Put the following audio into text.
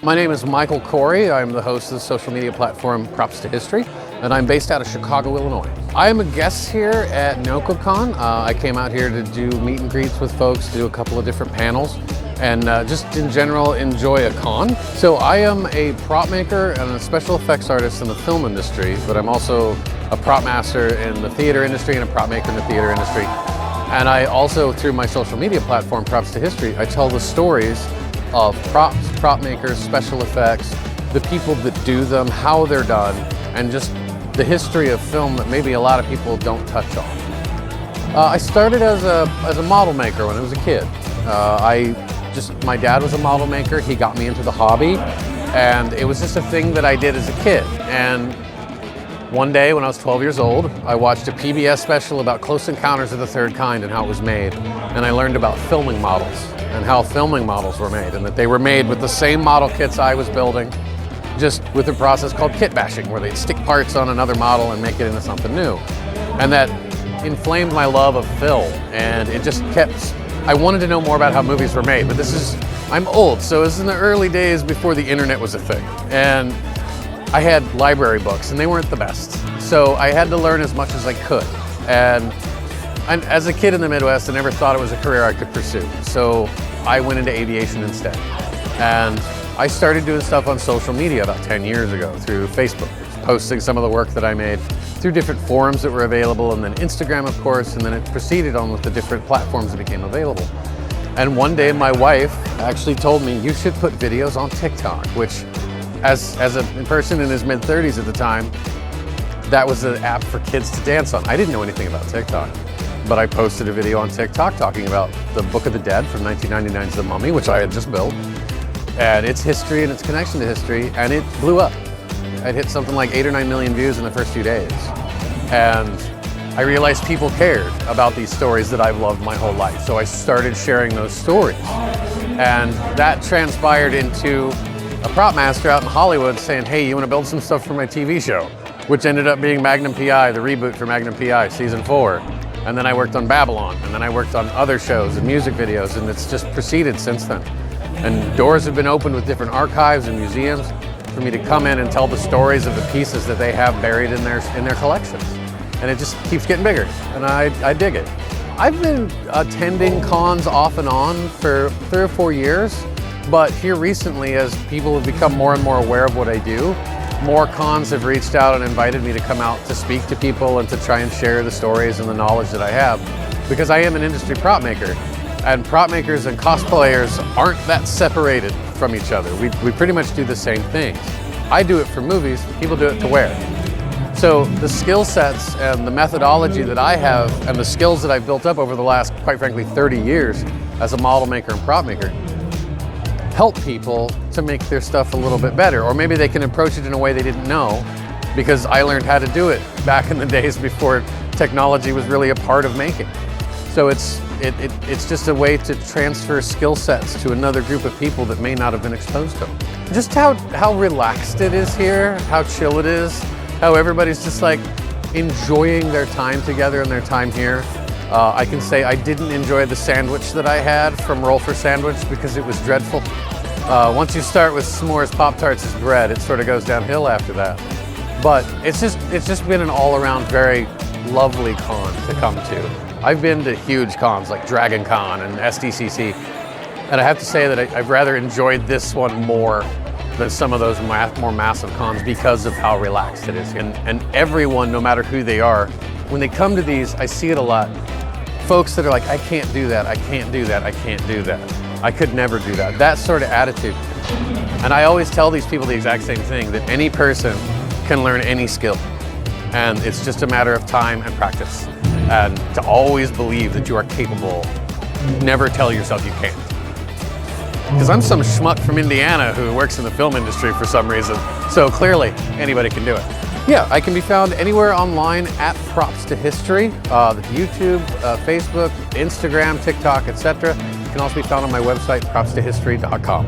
My name is Michael Corrie. I'm the host of the social media platform Props to History, and I'm based out of Chicago, Illinois. I am a guest here at NOCOCON. I came out here to do meet and greets with folks, do a couple of different panels, and just in general enjoy a con. So I am a prop maker and a special effects artist in the film industry, but I'm also a prop master in the theater industry and a prop maker in the theater industry. And I also, through my social media platform, Props to History, I tell the stories of props, prop makers, special effects, the people that do them, how they're done, and just the history of film that maybe a lot of people don't touch on. I started as a model maker when I was a kid. My dad was a model maker. He got me into the hobby, and it was just a thing that I did as a kid. And one day when I was 12 years old, I watched a PBS special about Close Encounters of the Third Kind and how it was made. And I learned about filming models and how filming models were made, and that they were made with the same model kits I was building, just with a process called kit bashing, where they'd stick parts on another model and make it into something new. And that inflamed my love of film, and it just kept, I wanted to know more about how movies were made, but I'm old, so this is in the early days before the internet was a thing. And I had library books, and they weren't the best. So I had to learn as much as I could. And as a kid in the Midwest, I never thought it was a career I could pursue. So I went into aviation instead. And I started doing stuff on social media about 10 years ago through Facebook, posting some of the work that I made through different forums that were available, and then Instagram, of course, and then it proceeded on with the different platforms that became available. And one day my wife actually told me, you should put videos on TikTok, which as a person in his mid-30s at the time, that was an app for kids to dance on. I didn't know anything about TikTok, but I posted a video on TikTok talking about the Book of the Dead from 1999's The Mummy, which I had just built, and its history and its connection to history, and it blew up. It hit something like 8 or 9 million views in the first few days. And I realized people cared about these stories that I've loved my whole life, so I started sharing those stories. And that transpired into a prop master out in Hollywood saying, hey, you want to build some stuff for my TV show? Which ended up being Magnum P.I., the reboot for Magnum P.I., season 4. And then I worked on Babylon, and then I worked on other shows and music videos, and it's just proceeded since then. And doors have been opened with different archives and museums for me to come in and tell the stories of the pieces that they have buried in their collections. And it just keeps getting bigger, and I dig it. I've been attending cons off and on for 3 or 4 years. But here recently, as people have become more and more aware of what I do, more cons have reached out and invited me to come out to speak to people and to try and share the stories and the knowledge that I have, because I am an industry prop maker, and prop makers and cosplayers aren't that separated from each other. We pretty much do the same things. I do it for movies, people do it to wear. So the skill sets and the methodology that I have and the skills that I've built up over the last, quite frankly, 30 years as a model maker and prop maker help people to make their stuff a little bit better, or maybe they can approach it in a way they didn't know, because I learned how to do it back in the days before technology was really a part of making. So it's just a way to transfer skill sets to another group of people that may not have been exposed to them. Just how relaxed it is here, how chill it is, how everybody's just like enjoying their time together and their time here. I can say I didn't enjoy the sandwich that I had from Roll for Sandwich because it was dreadful. Once you start with s'mores Pop-Tarts as bread, it sort of goes downhill after that. But it's just been an all-around very lovely con to come to. I've been to huge cons like Dragon Con and SDCC, and I have to say that I've rather enjoyed this one more than some of those more massive cons because of how relaxed it is. And everyone, no matter who they are, when they come to these, I see it a lot. Folks that are like, I can't do that, I can't do that, I can't do that. I could never do that. That sort of attitude. And I always tell these people the exact same thing, that any person can learn any skill. And it's just a matter of time and practice. And to always believe that you are capable. Never tell yourself you can't. Because I'm some schmuck from Indiana who works in the film industry for some reason. So clearly, anybody can do it. Yeah, I can be found anywhere online at Props to History, YouTube, Facebook, Instagram, TikTok, etc. You can also be found on my website, propstohistory.com.